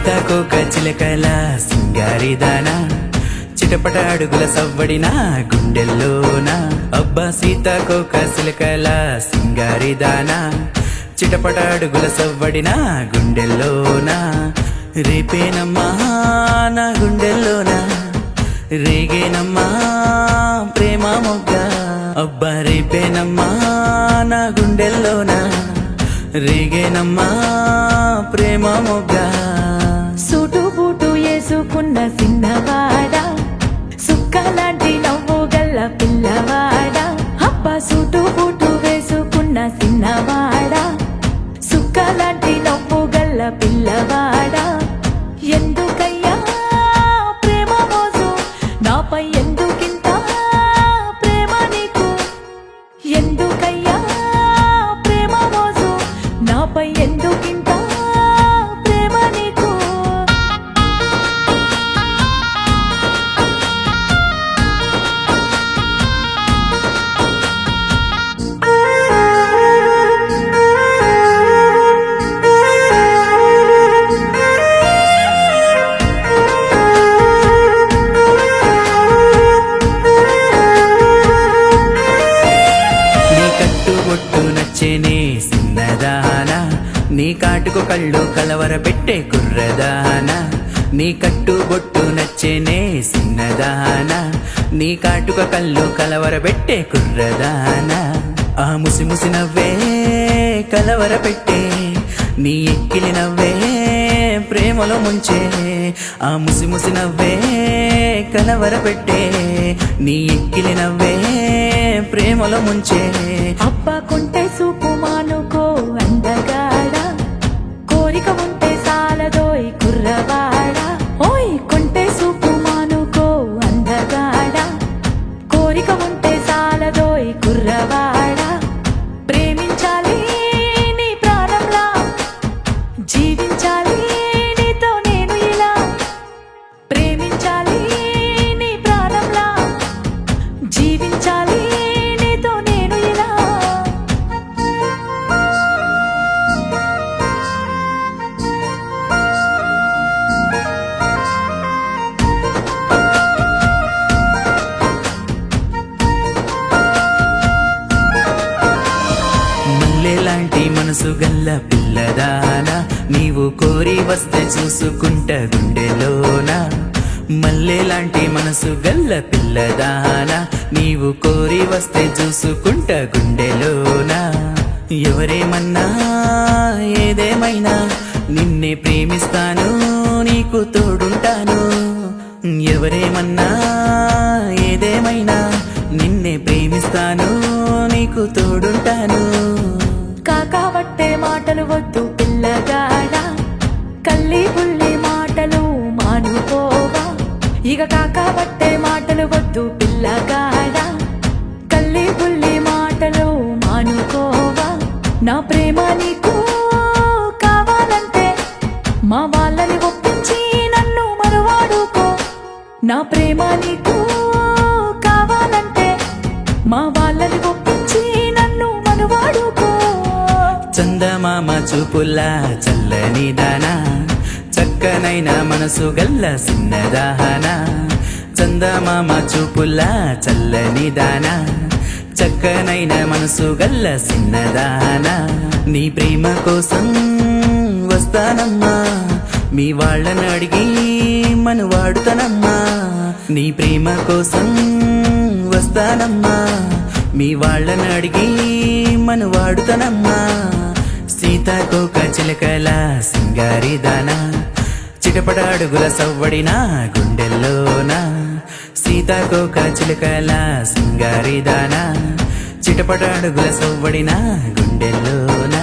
సీతాకోక చిలకల సింగారిదానా చిటపట అడుగుల సవ్వడిన గుండెల్లోన అబ్బా సీతాకోక చిలకల సింగారిదానా చిటపట అడుగుల సవ్వడిన గుండెల్లోన రేపేనమ్మా నా గుండెల్లోన రేగేనమ్మా ప్రేమ మొగ్గ అబ్బా రేపేనమ్మా నా గుండెల్లోన రేగేనమ్మా ప్రేమ మొగ్గ సూటు బూటు వేసుకున్న సిన్నవాడ సుక్కలాంటి నవ్వు గల్ల పిల్లవాడ అబ్బా సూటు బూటు వేసుకున్న సిన్నవాడ సుక్కలాంటి నవ్వు గల్ల పిల్లవాడ ఎందుకయ్యా ప్రేమ మోజు నాపై ఎందుకింత ప్రేమ నీకు ఎందుకయ్యా ప్రేమ మోజు నాపై ఎందుకింత ప్రేమ నీకు నీ కట్టుబొట్టు నచ్చేనే సిన్నదానా నీ కాటుకు కళ్ళు కలవర పెట్టే కుర్రదానా నీ కట్టుబొట్టు నచ్చేనే సిన్నదానా నీ కాటుక కళ్ళు కలవర పెట్టే కుర్రదానా ఆ ముసి ముసి నవ్వే కలవర పెట్టే నీ ఎక్కిలి నవ్వే ప్రేమలో ముంచే ఆ ముసి ముసి నవ్వే కలవర పెట్టే నీ ఎక్కిలి నవ్వే ప్రేమలో ముంచే అబ్బా కొంటే సూపు మానుకో అందగాడ కోరిక ఉంటే సాలదోయ్ కుర్రవాడ ఓయ్ కొంటే సూపు మానుకో అందగాడ కోరిక ఉంటే సాలదోయ్ కుర్రవాడ ప్రేమించాలి నీ ప్రాణంలా జీవించాలి నీతో నేను ఇలా ప్రేమించాలి నీ ప్రాణంలా జీవించాలి నీతో నేను ఇలా మల్లెలాంటి మనసు గల్ల పిల్లదానా నీవు కోరి వస్తే చూసుకుంట గుండెలోనా మల్లెలాంటి మనసు గల్ల పిల్లదానా నీవు కోరి వస్తే చూసుకుంట గుండెలోనా ఎవరేమన్నా ఏదేమైనా నిన్నే ప్రేమిస్తాను నీకు తోడుంటాను ఎవరేమన్నా ఏదేమైనా నిన్నే ప్రేమిస్తాను నీకు తోడుంటాను కాకావట్టే మాటలు వద్దు పిల్లగాడ కల్లి పుల్లి మాటలు మానుకోవా ఇక కాకావట్టే మాటలు వద్దు పిల్లగాడ కల్లి పుల్లి మాటలు మానుకోవా నా ప్రేమ నీకు కావాలంటే మా వాళ్ళని ఒప్పించి నన్ను మరువాడుకో నా ప్రేమ నీకు కావాలంటే మా వాళ్ళని ఒప్పించి నన్ను మనువాడుకో చందమామ చూపుల్లా చల్లని దానా చక్కనైన మనసు గల్ల సిన్నదానా చందమామ చూపుల్లా చల్లని దానా చక్కనైన మనసు గల్ల సిన్నదానా నీ ప్రేమ కోసం వస్తానమ్మా మీ వాళ్ళని అడిగి మనువాడుతానమ్మా నీ ప్రేమ కోసం వస్తానమ్మా మీ వాళ్ళని అడిగి మనువాడుతానమ్మా సీతాకోక చిలకల సింగారిదానా చిటపట అడుగుల సవ్వడిన గుండెల్లోన సీతాకోక చిలకల సింగారిదానా చిటపట అడుగుల సవ్వడిన గుండెల్లోన